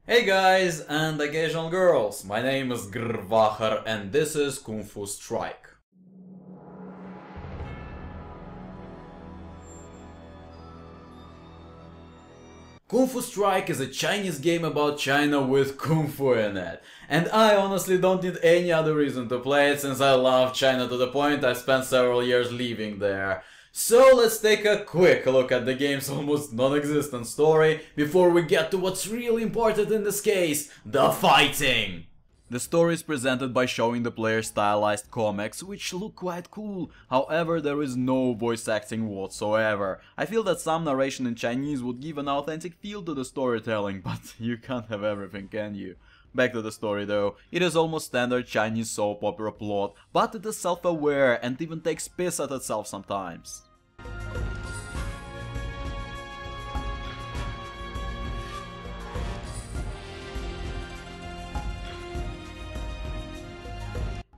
Hey guys and occasional girls, my name is GrrrVahrrr and this is Kung Fu Strike. Kung Fu Strike is a Chinese game about China with Kung Fu in it. And I honestly don't need any other reason to play it since I love China to the point I spent several years living there. So let's take a quick look at the game's almost non-existent story before we get to what's really important in this case, the fighting! The story is presented by showing the player's stylized comics, which look quite cool, however there is no voice acting whatsoever. I feel that some narration in Chinese would give an authentic feel to the storytelling, but you can't have everything, can you? Back to the story though, it is almost standard Chinese soap opera plot, but it is self-aware and even takes piss at itself sometimes.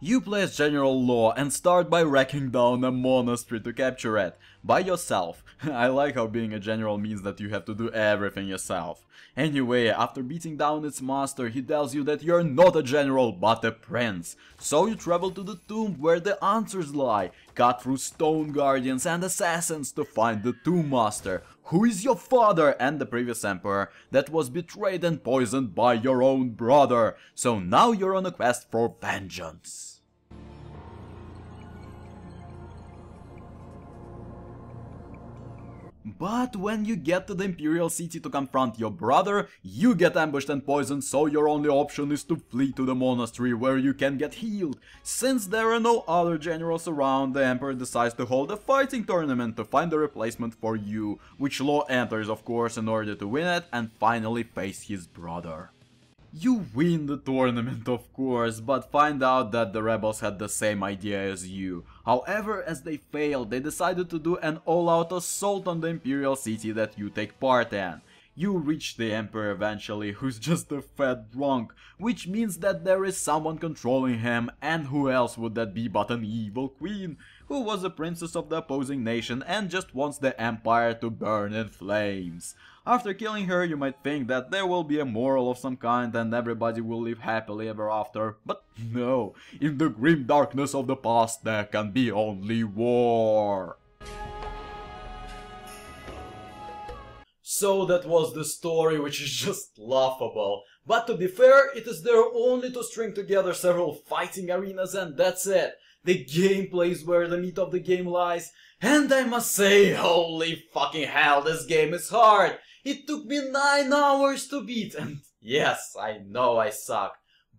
You play as General Law and start by wrecking down a monastery to capture it. By yourself. I like how being a general means that you have to do everything yourself. Anyway, after beating down its master, he tells you that you're not a general but a prince. So you travel to the tomb where the answers lie, cut through stone guardians and assassins to find the tomb master, who is your father and the previous emperor that was betrayed and poisoned by your own brother. So now you're on a quest for vengeance. But when you get to the Imperial City to confront your brother, you get ambushed and poisoned, so your only option is to flee to the monastery where you can get healed. Since there are no other generals around, the Emperor decides to hold a fighting tournament to find a replacement for you, which Law enters of course in order to win it and finally face his brother. You win the tournament of course, but find out that the rebels had the same idea as you. However, as they failed, they decided to do an all-out assault on the Imperial City that you take part in. You reach the Emperor eventually, who's just a fat drunk, which means that there is someone controlling him, and who else would that be but an evil queen, who was a princess of the opposing nation and just wants the empire to burn in flames. After killing her, you might think that there will be a moral of some kind and everybody will live happily ever after, but no, in the grim darkness of the past there can be only war. So that was the story, which is just laughable. But to be fair, it is there only to string together several fighting arenas and that's it. The gameplay is where the meat of the game lies. And I must say, holy fucking hell, this game is hard. It took me 9 hours to beat, and yes, I know I suck.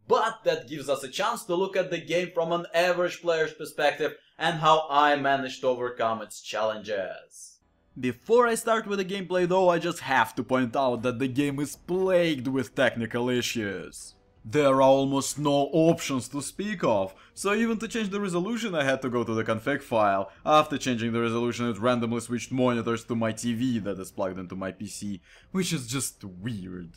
But that gives us a chance to look at the game from an average player's perspective and how I managed to overcome its challenges. Before I start with the gameplay though, I just have to point out that the game is plagued with technical issues. There are almost no options to speak of, so even to change the resolution I had to go to the config file. After changing the resolution it randomly switched monitors to my TV that is plugged into my PC, which is just weird.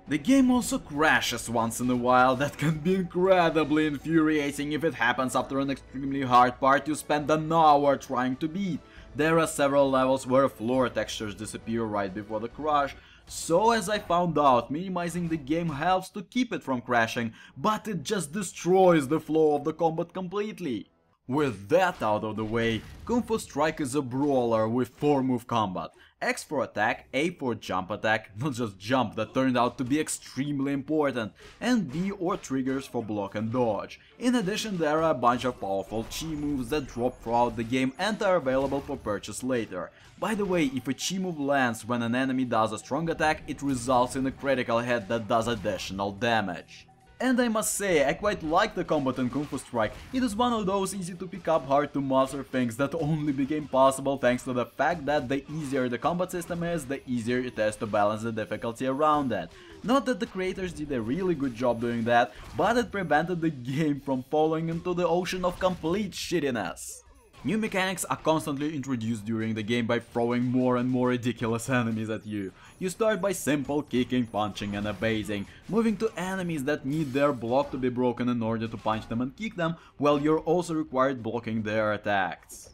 The game also crashes once in a while. That can be incredibly infuriating if it happens after an extremely hard part you spend an hour trying to beat. There are several levels where floor textures disappear right before the crash, so as I found out, minimizing the game helps to keep it from crashing, but it just destroys the flow of the combat completely. With that out of the way, Kung Fu Strike is a brawler with 4 move combat. X for attack, A for jump attack, not just jump that turned out to be extremely important, and B or triggers for block and dodge. In addition, there are a bunch of powerful chi moves that drop throughout the game and are available for purchase later. By the way, if a chi move lands when an enemy does a strong attack, it results in a critical hit that does additional damage. And I must say, I quite like the combat in Kung Fu Strike. It is one of those easy to pick up, hard to master things that only became possible thanks to the fact that the easier the combat system is, the easier it is to balance the difficulty around it. Not that the creators did a really good job doing that, but it prevented the game from falling into the ocean of complete shittiness. New mechanics are constantly introduced during the game by throwing more and more ridiculous enemies at you. You start by simple kicking, punching and evading, moving to enemies that need their block to be broken in order to punch them and kick them, while you're also required blocking their attacks.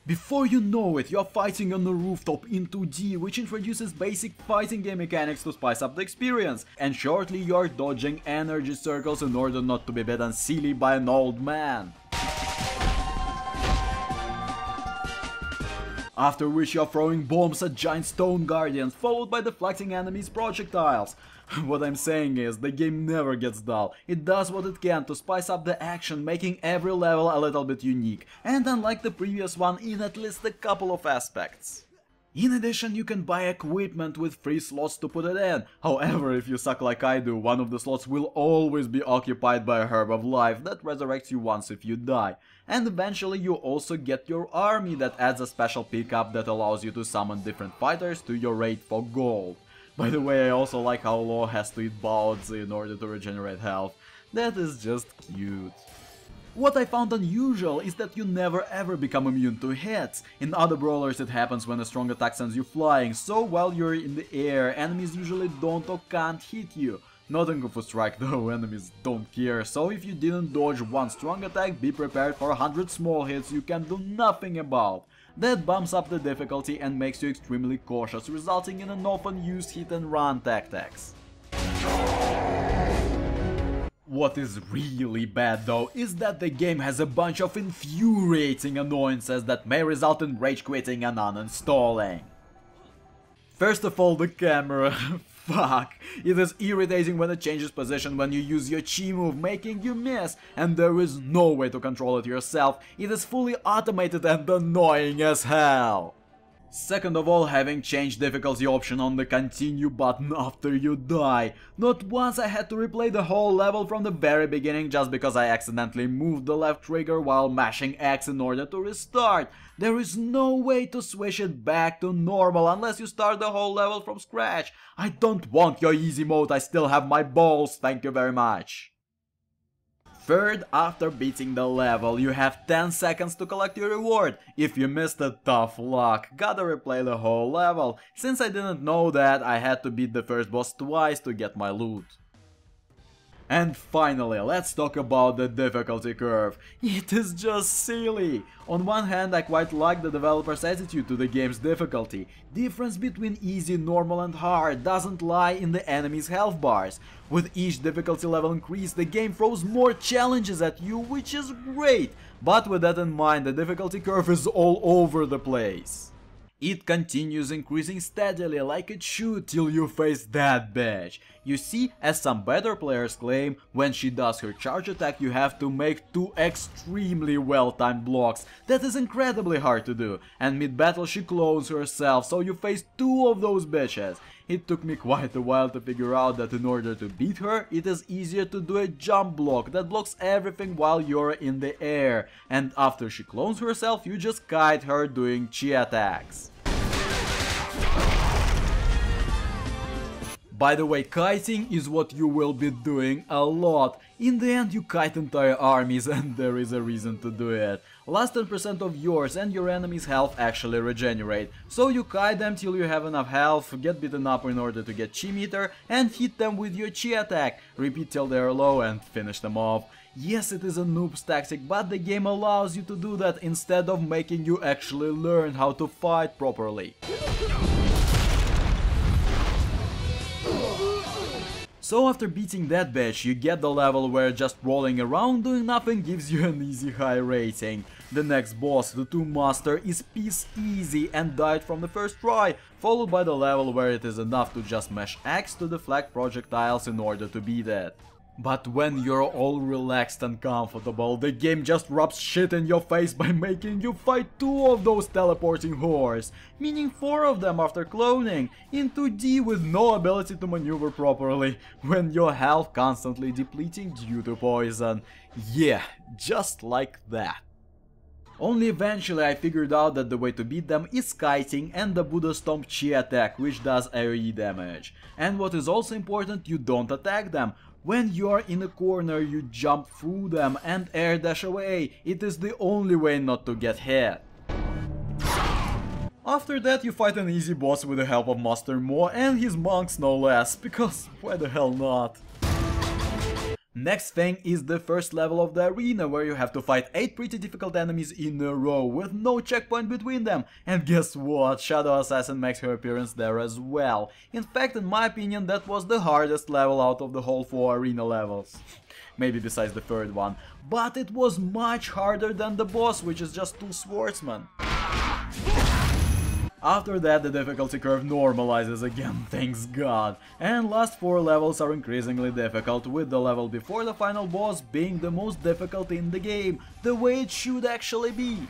Before you know it, you're fighting on the rooftop in 2D, which introduces basic fighting game mechanics to spice up the experience, and shortly you're dodging energy circles in order not to be beaten silly by an old man. After which you're throwing bombs at giant stone guardians, followed by deflecting enemies' projectiles. What I'm saying is, the game never gets dull. It does what it can to spice up the action, making every level a little bit unique, and unlike the previous one in at least a couple of aspects. In addition, you can buy equipment with free slots to put it in. However, if you suck like I do, one of the slots will always be occupied by a herb of life that resurrects you once if you die. And eventually you also get your army that adds a special pickup that allows you to summon different fighters to your raid for gold. By the way, I also like how Law has to eat Baozi in order to regenerate health. That is just cute. What I found unusual is that you never ever become immune to hits. In other brawlers it happens when a strong attack sends you flying, so while you're in the air, enemies usually don't or can't hit you. Not in Qooc Strike though, enemies don't care, so if you didn't dodge one strong attack, be prepared for 100 small hits you can do nothing about. That bumps up the difficulty and makes you extremely cautious, resulting in an often used hit and run tactics. What is really bad though is that the game has a bunch of infuriating annoyances that may result in rage quitting and uninstalling. First of all, the camera. Fuck, it is irritating when it changes position when you use your chi move, making you miss, and there is no way to control it yourself. It is fully automated and annoying as hell. Second of all, having changed difficulty option on the continue button after you die. Not once I had to replay the whole level from the very beginning just because I accidentally moved the left trigger while mashing X in order to restart. There is no way to switch it back to normal unless you start the whole level from scratch. I don't want your easy mode, I still have my balls, thank you very much. Third, after beating the level, you have 10 seconds to collect your reward. If you missed it, tough luck, gotta replay the whole level. Since I didn't know that, I had to beat the first boss twice to get my loot. And finally, let's talk about the difficulty curve. It is just silly. On one hand, I quite like the developer's attitude to the game's difficulty. Difference between easy, normal and hard doesn't lie in the enemy's health bars. With each difficulty level increase, the game throws more challenges at you, which is great. But with that in mind, the difficulty curve is all over the place. It continues increasing steadily like it should till you face that bitch. You see, as some better players claim, when she does her charge attack you have to make 2 extremely well-timed blocks. That is incredibly hard to do, and mid-battle she clones herself, so you face 2 of those bitches. It took me quite a while to figure out that in order to beat her, it is easier to do a jump block that blocks everything while you're in the air, and after she clones herself you just kite her doing chi attacks. By the way, kiting is what you will be doing a lot. In the end you kite entire armies and there is a reason to do it. Last 10% of yours and your enemy's health actually regenerate. So you kite them till you have enough health, get beaten up in order to get chi meter and hit them with your chi attack. Repeat till they are low and finish them off. Yes, it is a noob's tactic, but the game allows you to do that instead of making you actually learn how to fight properly. So after beating that bitch, you get the level where just rolling around doing nothing gives you an easy high rating. The next boss, the Tomb Master, is piece easy and died from the first try, followed by the level where it is enough to just mash X to deflect projectiles in order to beat it. But when you're all relaxed and comfortable, the game just rubs shit in your face by making you fight 2 of those teleporting whores, meaning 4 of them after cloning, in 2D with no ability to maneuver properly, when your health constantly depleting due to poison. Yeah, just like that. Only eventually I figured out that the way to beat them is kiting and the Buddha Stomp Chi attack, which does AoE damage. And what is also important, you don't attack them. When you are in a corner you jump through them and air dash away, it is the only way not to get hit. After that you fight an easy boss with the help of Master Mo and his monks no less, because why the hell not? Next thing is the first level of the arena, where you have to fight 8 pretty difficult enemies in a row with no checkpoint between them. And guess what? Shadow Assassin makes her appearance there as well. In fact, in my opinion, that was the hardest level out of the whole 4 arena levels. Maybe besides the third one. But it was much harder than the boss, which is just 2 swordsmen. After that, the difficulty curve normalizes again, thanks God. And last 4 levels are increasingly difficult, with the level before the final boss being the most difficult in the game, the way it should actually be.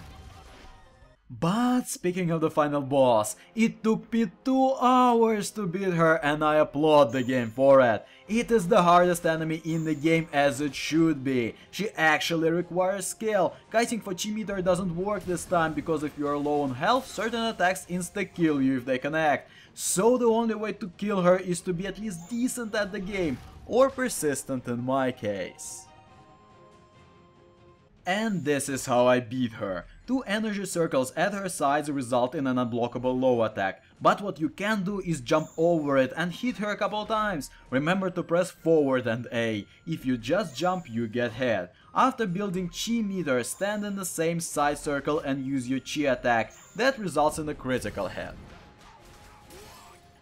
But speaking of the final boss, it took me 2 hours to beat her, and I applaud the game for it. It is the hardest enemy in the game, as it should be. She actually requires skill. Kiting for chi meter doesn't work this time, because if you are low on health, certain attacks insta-kill you if they connect. So the only way to kill her is to be at least decent at the game, or persistent in my case. And this is how I beat her. 2 energy circles at her sides result in an unblockable low attack, but what you can do is jump over it and hit her a couple times. Remember to press forward and A. If you just jump, you get hit. After building chi meter, stand in the same side circle and use your chi attack. That results in a critical hit.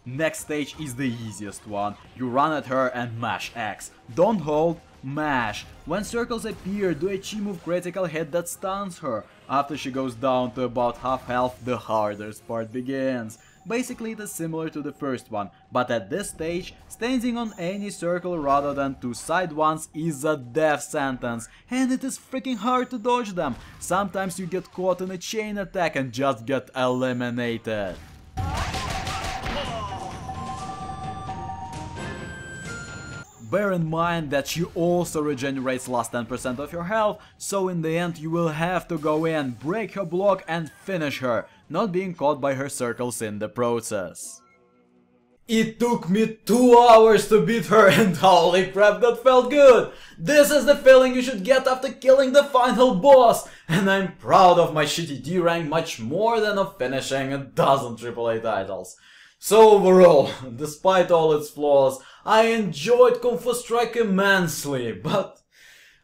Next stage is the easiest one. You run at her and mash X. Don't hold, mash. When circles appear, do a chi move critical hit that stuns her. After she goes down to about half health, the hardest part begins. Basically, it is similar to the first one, but at this stage, standing on any circle rather than 2 side ones is a death sentence, and it is freaking hard to dodge them. Sometimes you get caught in a chain attack and just get eliminated. Bear in mind that she also regenerates last 10% of your health, so in the end you will have to go in, break her block and finish her, not being caught by her circles in the process. It took me 2 hours to beat her, and holy crap, that felt good! This is the feeling you should get after killing the final boss, and I'm proud of my shitty D rank much more than of finishing a dozen AAA titles. So overall, despite all its flaws, I enjoyed Kung Fu Strike immensely, but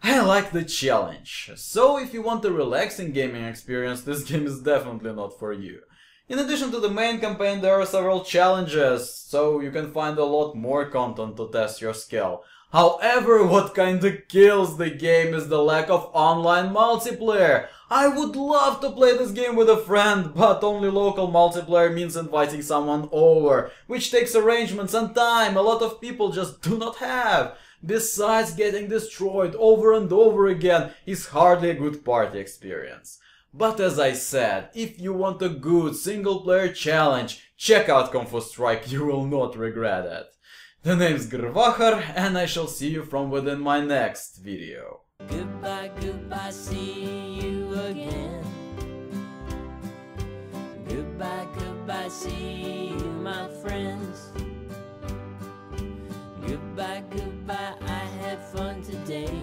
I like the challenge. So if you want a relaxing gaming experience, this game is definitely not for you. In addition to the main campaign, there are several challenges, so you can find a lot more content to test your skill. However, what kinda kills the game is the lack of online multiplayer. I would love to play this game with a friend, but only local multiplayer means inviting someone over, which takes arrangements and time a lot of people just do not have. Besides, getting destroyed over and over again is hardly a good party experience. But as I said, if you want a good single-player challenge, check out Kung Fu Strike, you will not regret it. The name's GrrrVahrrr, and I shall see you from within my next video. Goodbye, goodbye, see you again. Goodbye, goodbye, see you, my friends. Goodbye, goodbye, I had fun today.